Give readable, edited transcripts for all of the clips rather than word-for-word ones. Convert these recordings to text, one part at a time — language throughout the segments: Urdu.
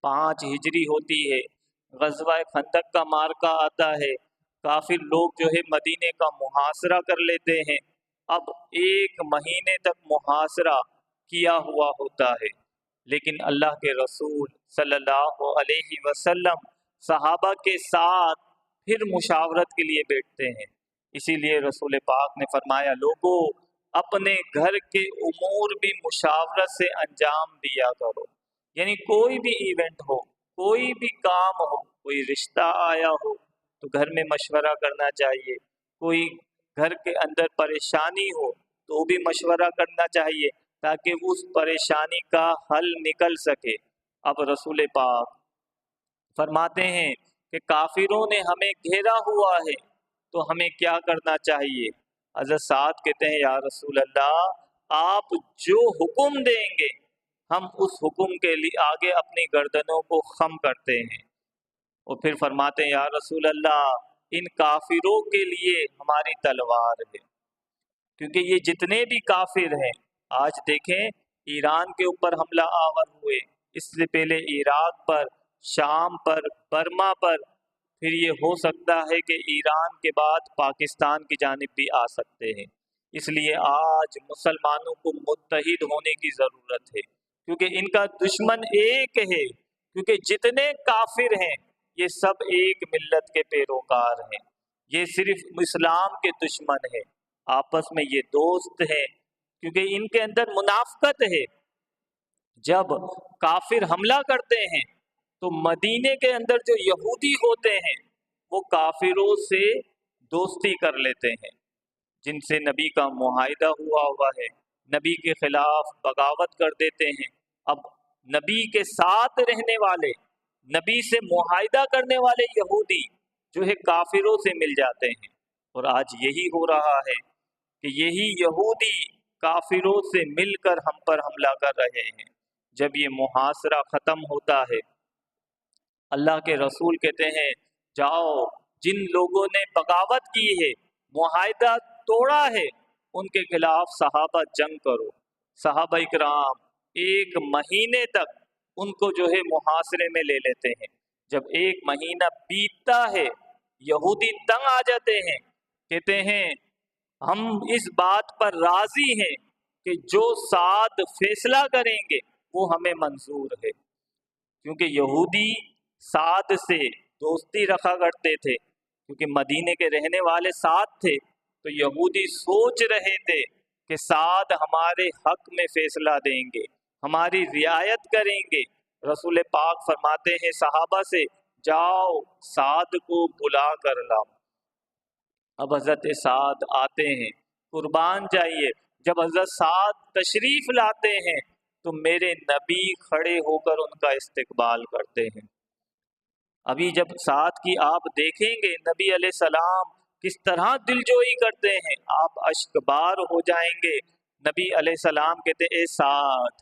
5 ہجری ہوتی ہے، غزوہ خندق کا مارکا آتا ہے، کافر لوگ جو ہے مدینے کا محاصرہ کر لیتے ہیں۔ اب 1 مہینے تک محاصرہ کیا ہوا ہوتا ہے، لیکن اللہ کے رسول صلی اللہ علیہ وسلم صحابہ کے ساتھ پھر مشاورت کے لیے بیٹھتے ہیں۔ اسی لیے رسول پاک نے فرمایا، لوگوں اپنے گھر کے امور بھی مشاورت سے انجام دیا کرو۔ یعنی کوئی بھی ایونٹ ہو، کوئی بھی کام ہو، کوئی رشتہ آیا ہو تو گھر میں مشورہ کرنا چاہیے، کوئی گھر کے اندر پریشانی ہو تو بھی مشورہ کرنا چاہیے تاکہ اس پریشانی کا حل نکل سکے۔ اب رسول پاک فرماتے ہیں کہ کافروں نے ہمیں گھیرا ہوا ہے تو ہمیں کیا کرنا چاہیے؟ حضرت سعد کہتے ہیں، یا رسول اللہ آپ جو حکم دیں گے ہم اس حکم کے لیے آگے اپنی گردنوں کو خم کرتے ہیں۔ اور پھر فرماتے ہیں، یا رسول اللہ ان کافروں کے لیے ہماری تلوار ہے، کیونکہ یہ جتنے بھی کافر ہیں، آج دیکھیں ایران کے اوپر حملہ آور ہوئے، اس سے پہلے عراق پر، شام پر، برما پر، پھر یہ ہو سکتا ہے کہ ایران کے بعد پاکستان کی جانب بھی آ سکتے ہیں۔ اس لیے آج مسلمانوں کو متحد ہونے کی ضرورت ہے، کیونکہ ان کا دشمن ایک ہے، کیونکہ جتنے کافر ہیں یہ سب ایک ملت کے پیروکار ہیں، یہ صرف اسلام کے دشمن ہیں، آپس میں یہ دوست ہیں، کیونکہ ان کے اندر منافقت ہے۔ جب کافر حملہ کرتے ہیں تو مدینے کے اندر جو یہودی ہوتے ہیں وہ کافروں سے دوستی کر لیتے ہیں، جن سے نبی کا معاہدہ ہوا ہے، نبی کے خلاف بغاوت کر دیتے ہیں۔ اب نبی کے ساتھ رہنے والے، نبی سے معاہدہ کرنے والے یہودی جو ہے کافروں سے مل جاتے ہیں، اور آج یہی ہو رہا ہے کہ یہی یہودی کافروں سے مل کر ہم پر حملہ کر رہے ہیں۔ جب یہ محاصرہ ختم ہوتا ہے، اللہ کے رسول کہتے ہیں، جاؤ جن لوگوں نے بغاوت کی ہے، معاہدہ توڑا ہے، ان کے خلاف صحابہ جنگ کرو۔ صحابہ اکرام 1 مہینے تک ان کو جو ہے محاصرے میں لے لیتے ہیں۔ جب 1 مہینہ بیتتا ہے، یہودی تنگ آ جاتے ہیں، کہتے ہیں ہم اس بات پر راضی ہیں کہ جو سعد فیصلہ کریں گے وہ ہمیں منظور ہے، کیونکہ یہودی سعد سے دوستی رکھا کرتے تھے، کیونکہ مدینے کے رہنے والے سعد تھے، تو یہودی سوچ رہے تھے کہ سعد ہمارے حق میں فیصلہ دیں گے، ہماری رعایت کریں گے۔ رسول پاک فرماتے ہیں صحابہ سے، جاؤ سعد کو بلا کر لاؤ۔ اب حضرت سعد آتے ہیں، قربان جائیے، جب حضرت سعد تشریف لاتے ہیں تو میرے نبی کھڑے ہو کر ان کا استقبال کرتے ہیں۔ ابھی جب سعد کی آپ دیکھیں گے نبی علیہ السلام کس طرح دلجوئی کرتے ہیں، آپ اشکبار ہو جائیں گے۔ نبی علیہ السلام کہتے اے سعد،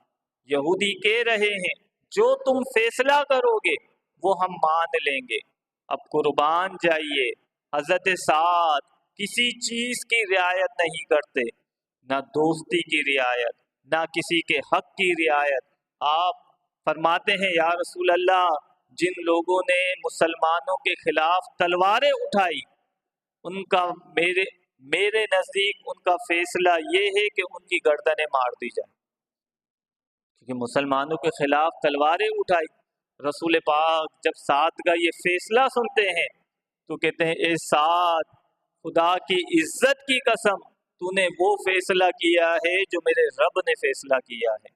یہودی کہہ رہے ہیں جو تم فیصلہ کرو گے وہ ہم مان لیں گے۔ اب قربان جائیے، حضرت سعد کسی چیز کی رعایت نہیں کرتے، نہ دوستی کی رعایت، نہ کسی کے حق کی رعایت۔ آپ فرماتے ہیں یا رسول اللہ، جن لوگوں نے مسلمانوں کے خلاف تلواریں اٹھائی ان کا میرے نزدیک ان کا فیصلہ یہ ہے کہ ان کی گردنیں مار دی جائیں، کیونکہ مسلمانوں کے خلاف تلواریں اٹھائی۔ رسول پاک جب سعد کا یہ فیصلہ سنتے ہیں تو کہتے ہیں اے سعد، خدا کی عزت کی قسم، تو نے وہ فیصلہ کیا ہے جو میرے رب نے فیصلہ کیا ہے۔